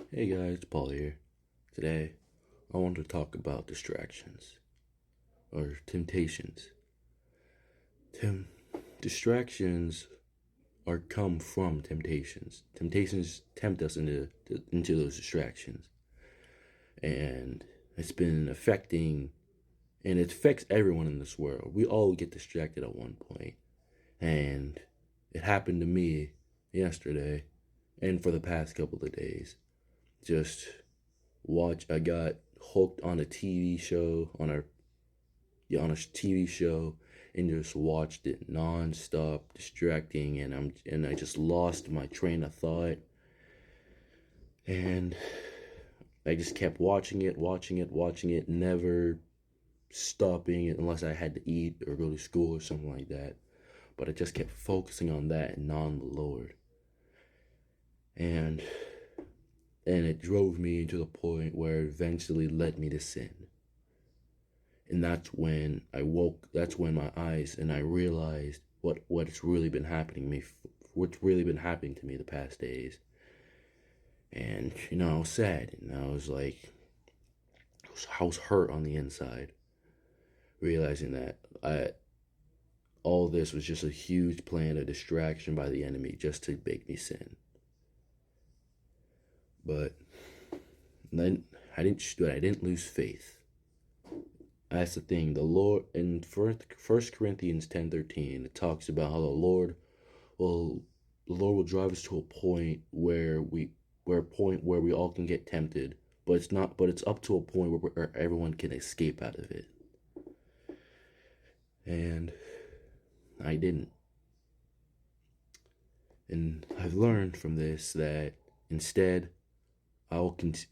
Hey guys, Paul here. Today, I want to talk about distractions or temptations. Tem- Distractions are come from temptations. Temptations tempt us into those distractions, and it's been affecting, and it affects everyone in this world. We all get distracted at one point, and it happened to me yesterday, and for the past couple of days. Just I got hooked on a TV show on a TV show and just watched it non-stop, distracting, and I just lost my train of thought, and I just kept watching it, never stopping it unless I had to eat or go to school or something like that. But I just kept focusing on that and not on the Lord. And it drove me to the point where it eventually led me to sin. And that's when my eyes and I realized what's really been happening to me, what's really been happening to me the past days. And I was sad, and I was like, I was hurt on the inside, realizing that all this was just a huge plan, a distraction by the enemy, just to make me sin. But then I didn't lose faith. That's the thing. The Lord in First Corinthians 10:13, it talks about how will the Lord will drive us to a point where we all can get tempted, but it's up to a point where everyone can escape out of it. And I didn't. And I've learned from this that instead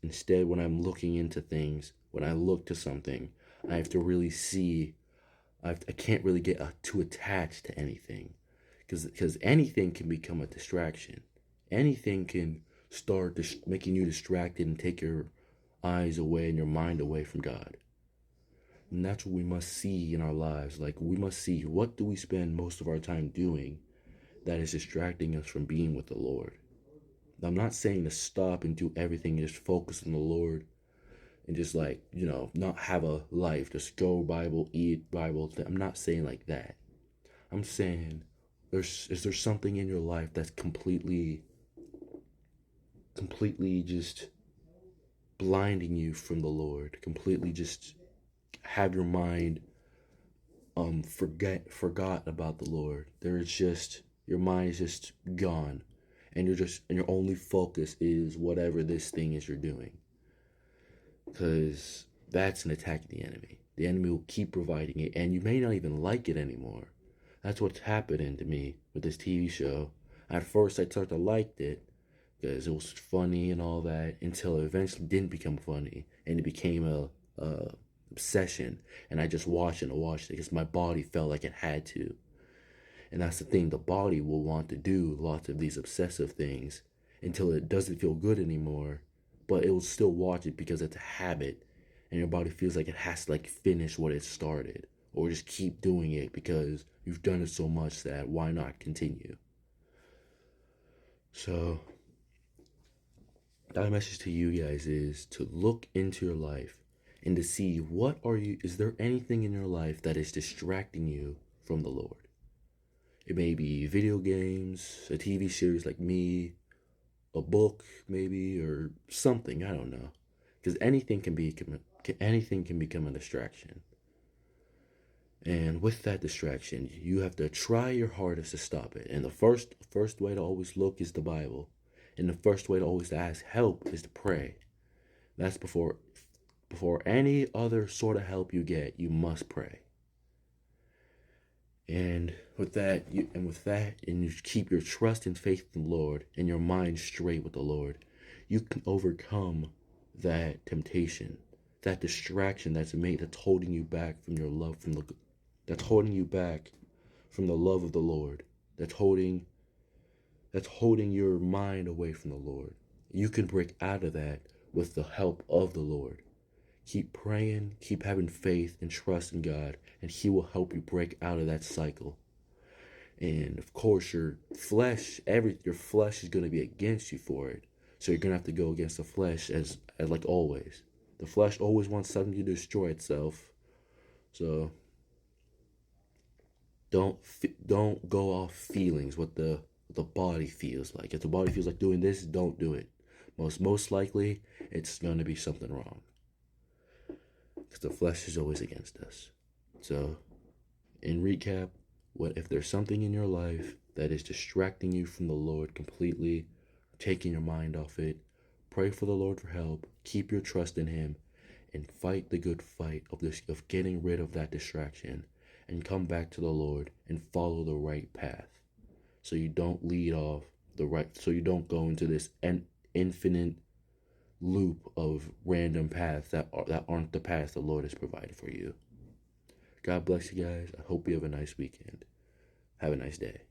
instead when I'm looking into things, when I look to something, I have to really see. I can't really get too attached to anything, because anything can become a distraction. Anything can start making you distracted and take your eyes away and your mind away from God. And that's what we must see in our lives. Like, we must see, what do we spend most of our time doing that is distracting us from being with the Lord. I'm not saying to stop and do everything and just focus on the Lord and just, like, not have a life, just go Bible, eat Bible. I'm not saying like that. I'm saying, is there something in your life that's completely just blinding you from the Lord, completely just have your mind forgot about the Lord. There's just, your mind is just gone, and your only focus is whatever this thing is you're doing. Because that's an attack of the enemy. The enemy will keep providing it, and you may not even like it anymore. That's what's happening to me with this TV show. At first, I sort of liked it because it was funny and all that, until it eventually didn't become funny and it became a obsession. And I just watched it because my body felt like it had to. And that's the thing, the body will want to do lots of these obsessive things until it doesn't feel good anymore, but it will still watch it because it's a habit, and your body feels like it has to, like, finish what it started, or just keep doing it because you've done it so much that why not continue. So my message to you guys is to look into your life and to see, is there anything in your life that is distracting you from the Lord? It may be video games, a TV series like me, a book maybe, or something, I don't know. Because anything can become a distraction. And with that distraction, you have to try your hardest to stop it. And the first way to always look is the Bible. And the first way to always ask help is to pray. That's before any other sort of help you get, you must pray. And and you keep your trust and faith in the Lord and your mind straight with the Lord, you can overcome that temptation, that distraction that's holding you back from your love that's holding you back from the love of the Lord, that's holding your mind away from the Lord. You can break out of that with the help of the Lord. Keep praying, keep having faith and trust in God, and He will help you break out of that cycle. And of course, your flesh is going to be against you for it. So you're gonna have to go against the flesh as like always. The flesh always wants something to destroy itself. So don't go off feelings, what the body feels like. If the body feels like doing this, don't do it. Most likely it's gonna be something wrong. Because the flesh is always against us. So in recap, what if there's something in your life that is distracting you from the Lord completely, taking your mind off it, pray for the Lord for help, keep your trust in him, and fight the good fight of getting rid of that distraction, and come back to the Lord and follow the right path. So you don't lead off so you don't go into this infinite loop of random paths that aren't the paths the Lord has provided for you. God bless you guys. I hope you have a nice weekend. Have a nice day.